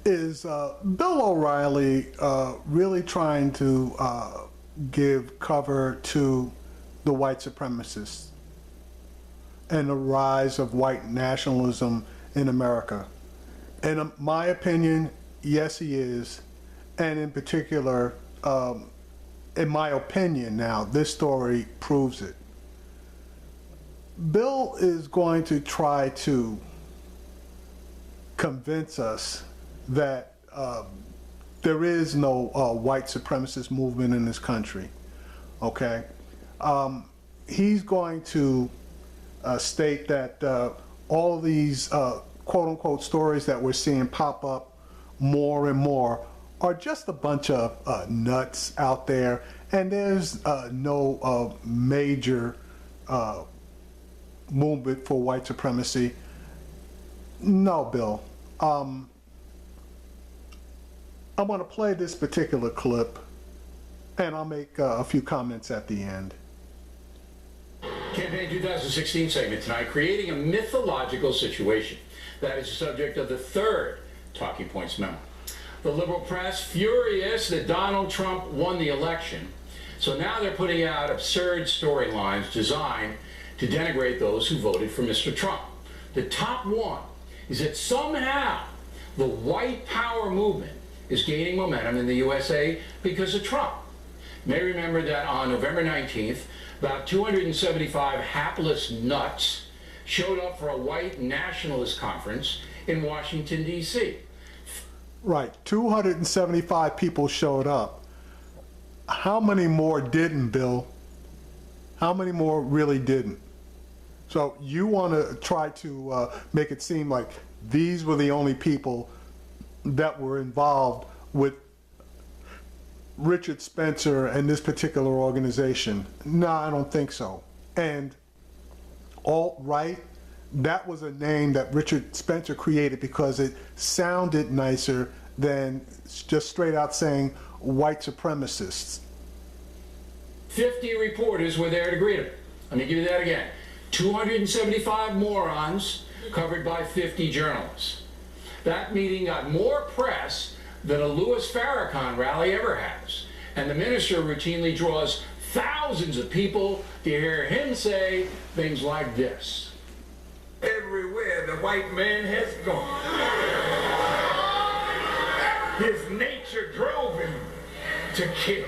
Is Bill O'Reilly really trying to give cover to the white supremacists and the rise of white nationalism in America? In my opinion, yes, he is. And in particular, in my opinion now, this story proves it. Bill is going to try to convince us that there is no white supremacist movement in this country, okay? He's going to state that all of these quote-unquote stories that we're seeing pop up more and more are just a bunch of nuts out there, and there's no major movement for white supremacy. No, Bill. I'm going to play this particular clip, and I'll make a few comments at the end. Campaign 2016 segment tonight, creating a mythological situation. That is the subject of the third Talking Points memo. The liberal press furious that Donald Trump won the election, so now they're putting out absurd storylines designed to denigrate those who voted for Mr. Trump. The top one is that somehow the white power movement is gaining momentum in the USA because of Trump. You may remember that on November 19th, about 275 hapless nuts showed up for a white nationalist conference in Washington, D.C. Right, 275 people showed up. How many more didn't, Bill? How many more really didn't? So you want to try to make it seem like these were the only people that were involved with Richard Spencer and this particular organization. No, I don't think so. And alt-right, that was a name that Richard Spencer created because it sounded nicer than just straight out saying white supremacists. 50 reporters were there to greet him. Let me give you that again. 275 morons covered by 50 journalists. That meeting got more press than a Louis Farrakhan rally ever has. And the minister routinely draws thousands of people to hear him say things like this. Everywhere the white man has gone, his nature drove him to kill.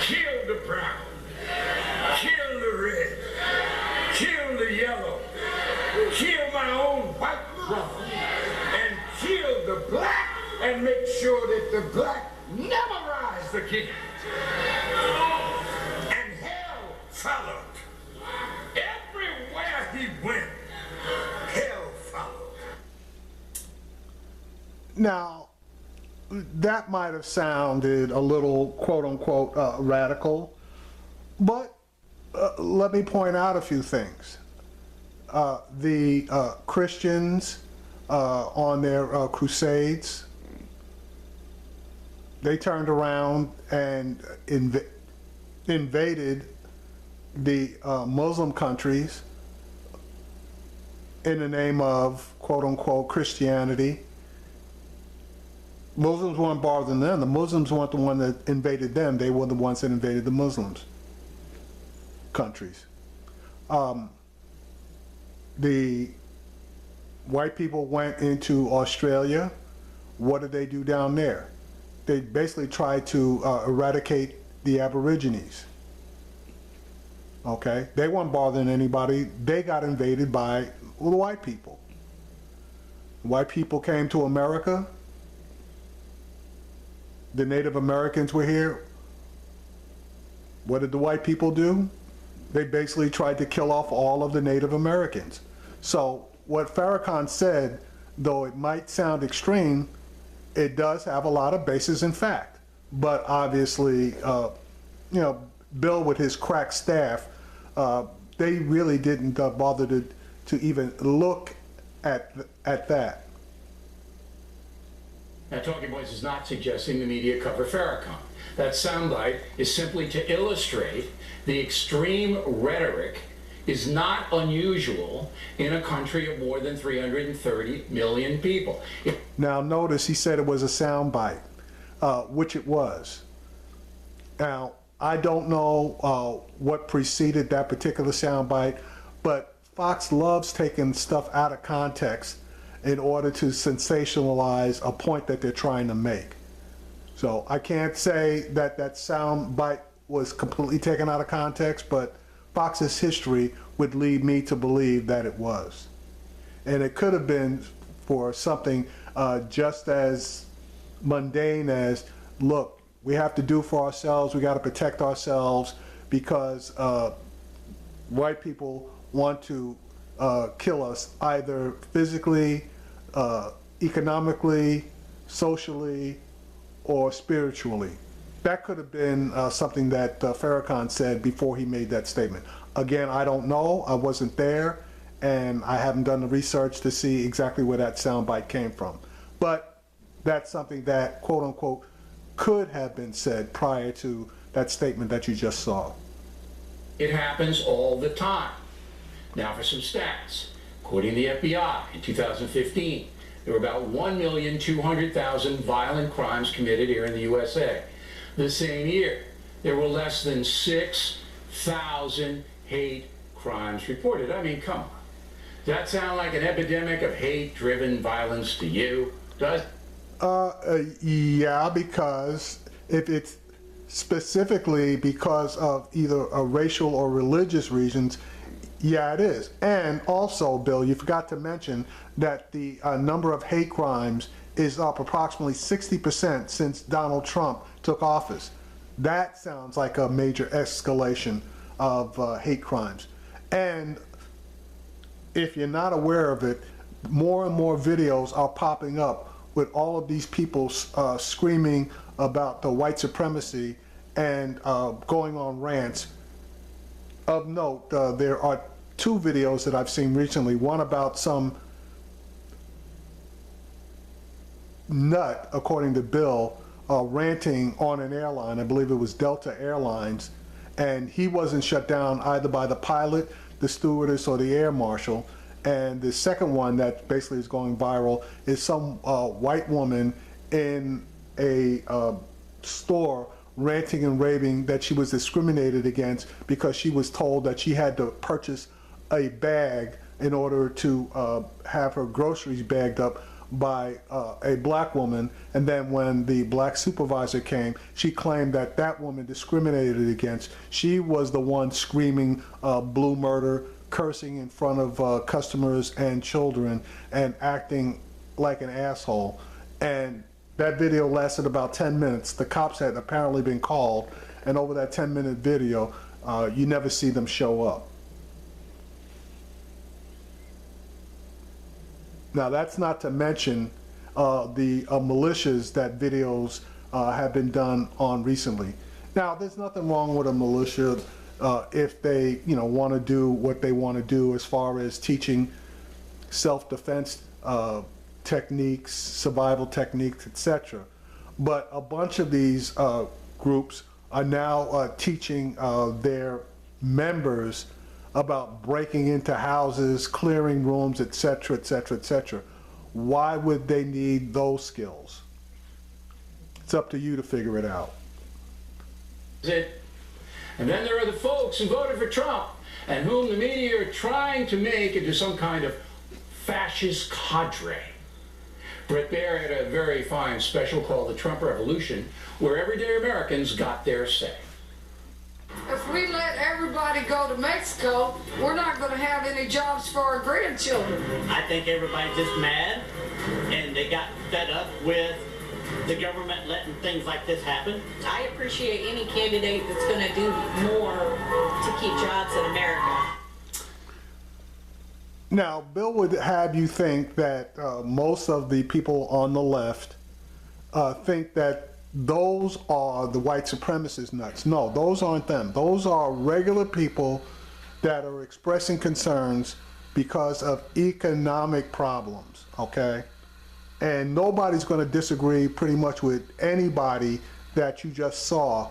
Kill the brown, kill the red, kill the yellow, kill my own white brother, and kill the black, and make sure that the black never rise again. And hell followed. Everywhere he went, hell followed. Now, that might have sounded a little quote-unquote radical, but let me point out a few things. The Christians on their crusades, they turned around and invaded the Muslim countries in the name of quote-unquote Christianity. Muslims weren't bothering them. The Muslims weren't the one that invaded them. They were the ones that invaded the Muslims countries. The white people went into Australia. What did they do down there? They basically tried to eradicate the Aborigines. Okay, they weren't bothering anybody. They got invaded by the white people. White people came to America. The Native Americans were here. What did the white people do? They basically tried to kill off all of the Native Americans. So what Farrakhan said, though it might sound extreme, it does have a lot of basis in fact. But obviously, you know, Bill with his crack staff, they really didn't bother to even look at that. Now, Talking Points is not suggesting the media cover Farrakhan. That soundbite is simply to illustrate the extreme rhetoric is not unusual in a country of more than 330 million people. Now notice he said it was a soundbite, which it was. Now, I don't know what preceded that particular soundbite, but Fox loves taking stuff out of context in order to sensationalize a point that they're trying to make. So I can't say that that soundbite was completely taken out of context, but Fox's history would lead me to believe that it was. And it could have been for something just as mundane as, look, we have to do for ourselves, we got to protect ourselves because white people want to kill us either physically, economically, socially, or spiritually. That could have been something that Farrakhan said before he made that statement. Again, I don't know, I wasn't there, and I haven't done the research to see exactly where that soundbite came from. But that's something that, quote unquote, could have been said prior to that statement that you just saw. It happens all the time. Now for some stats. According to the FBI, in 2015, there were about 1,200,000 violent crimes committed here in the USA. The same year, there were less than 6,000 hate crimes reported. I mean, come on. Does that sound like an epidemic of hate-driven violence to you? Does? Yeah, because if it's specifically because of either a racial or religious reasons, yeah, it is. And also, Bill, you forgot to mention that the number of hate crimes is up approximately 60% since Donald Trump took office. That sounds like a major escalation of hate crimes. And if you're not aware of it, more and more videos are popping up with all of these people screaming about the white supremacy and going on rants. Of note, there are two videos that I've seen recently, one about some nut, according to Bill, ranting on an airline. I believe it was Delta Airlines, and he wasn't shut down either by the pilot, the stewardess, or the air marshal. And the second one that basically is going viral is some white woman in a store ranting and raving that she was discriminated against because she was told that she had to purchase a bag in order to have her groceries bagged up by a black woman. And then when the black supervisor came, she claimed that that woman discriminated against. She was the one screaming blue murder, cursing in front of customers and children, and acting like an asshole. And that video lasted about 10 minutes. The cops had apparently been called, and over that 10-minute video, you never see them show up. Now, that's not to mention the militias that videos have been done on recently. Now, there's nothing wrong with a militia if they, want to do what they want to do as far as teaching self-defense techniques, survival techniques, etc. But a bunch of these groups are now teaching their members about breaking into houses, clearing rooms, etc., etc., etc. Why would they need those skills? It's up to you to figure it out. And then there are the folks who voted for Trump and whom the media are trying to make into some kind of fascist cadre. Bret Baier had a very fine special called The Trump Revolution, where everyday Americans got their say. If we let everybody go to Mexico, we're not going to have any jobs for our grandchildren. I think everybody's just mad, and they got fed up with the government letting things like this happen. I appreciate any candidate that's going to do more to keep jobs in America. Now, Bill would have you think that most of the people on the left think that those are the white supremacist nuts. No, those aren't them. Those are regular people that are expressing concerns because of economic problems, okay? And nobody's going to disagree pretty much with anybody that you just saw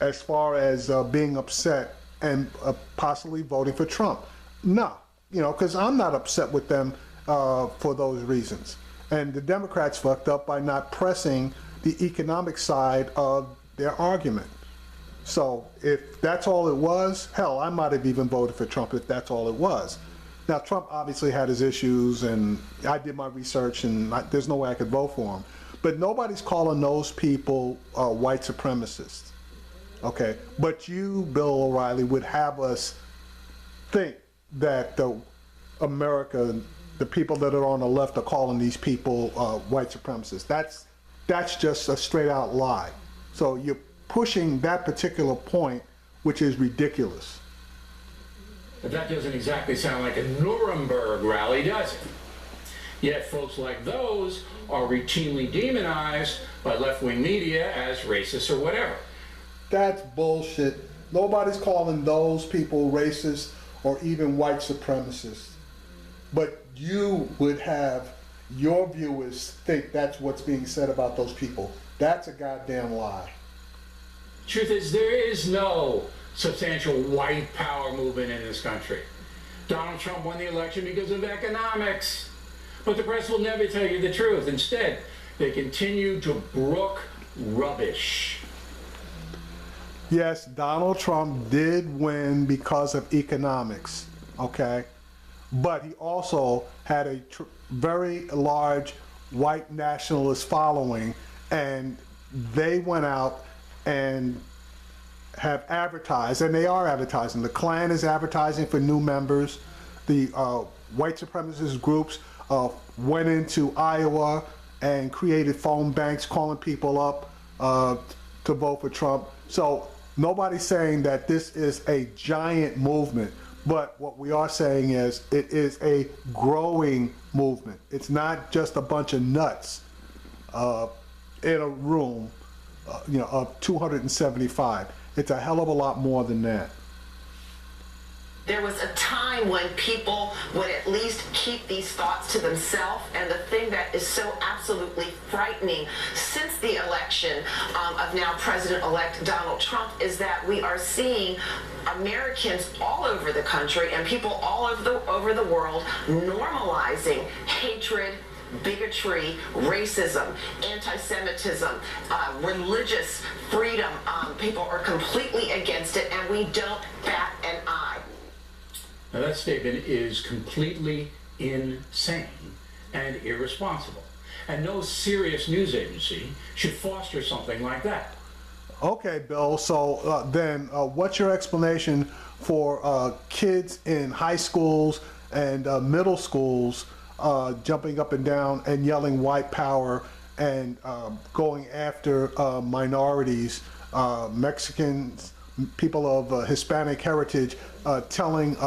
as far as being upset and possibly voting for Trump. No, because I'm not upset with them for those reasons. And the Democrats fucked up by not pressing the economic side of their argument. So if that's all it was, hell, I might have even voted for Trump if that's all it was. Now, Trump obviously had his issues, and I did my research, and there's no way I could vote for him. But nobody's calling those people white supremacists, okay? But you, Bill O'Reilly, would have us think that America, the people that are on the left, are calling these people white supremacists. That's just a straight out lie. So you're pushing that particular point, which is ridiculous. But that doesn't exactly sound like a Nuremberg rally, does it? Yet folks like those are routinely demonized by left-wing media as racist or whatever. That's bullshit. Nobody's calling those people racist or even white supremacists. But you would have your viewers think that's what's being said about those people. That's a goddamn lie. Truth is, there is no substantial white power movement in this country. Donald Trump won the election because of economics. But the press will never tell you the truth. Instead, they continue to brook rubbish. Yes, Donald Trump did win because of economics, okay? But he also had a very large white nationalist following, and they went out and have advertised, and they are advertising. The Klan is advertising for new members. The white supremacist groups went into Iowa and created phone banks calling people up to vote for Trump. So nobody's saying that this is a giant movement, but what we are saying is it is a growing movement. It's not just a bunch of nuts in a room of 275. It's a hell of a lot more than that. There was a time when people would at least keep these thoughts to themselves, and the thing that is so absolutely frightening since the election of now President-elect Donald Trump is that we are seeing Americans all over the country and people all over the world normalizing hatred, bigotry, racism, anti-Semitism, religious freedom. People are completely against it, and we don't bat an eye. Now that statement is completely insane and irresponsible. And no serious news agency should foster something like that. Okay, Bill, so then what's your explanation for kids in high schools and middle schools jumping up and down and yelling white power and going after minorities, Mexicans, people of Hispanic heritage, telling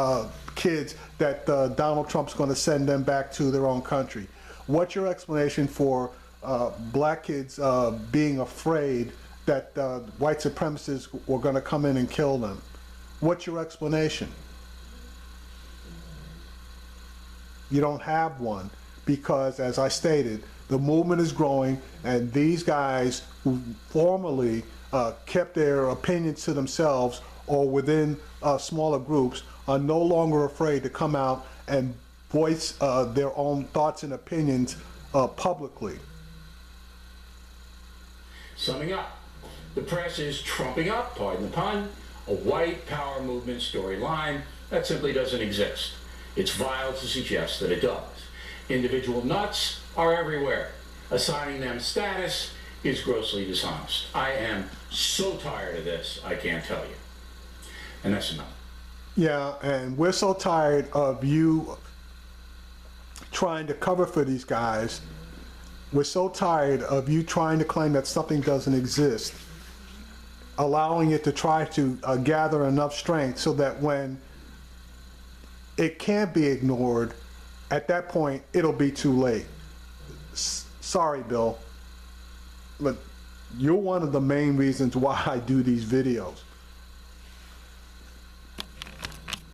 kids that Donald Trump's going to send them back to their own country? What's your explanation for black kids being afraid that white supremacists were going to come in and kill them? What's your explanation? You don't have one because, as I stated, the movement is growing, and these guys who formerly kept their opinions to themselves or within smaller groups are no longer afraid to come out and voice their own thoughts and opinions publicly. Summing up, the press is trumping up, pardon the pun, a white power movement storyline that simply doesn't exist. It's vile to suggest that it does. Individual nuts are everywhere. Assigning them status is grossly dishonest. I am so tired of this, I can't tell you. And that's enough. Yeah, and we're so tired of you trying to cover for these guys. We're so tired of you trying to claim that something doesn't exist, allowing it to try to gather enough strength so that when it can't be ignored, at that point, it'll be too late. Sorry, Bill, but you're one of the main reasons why I do these videos.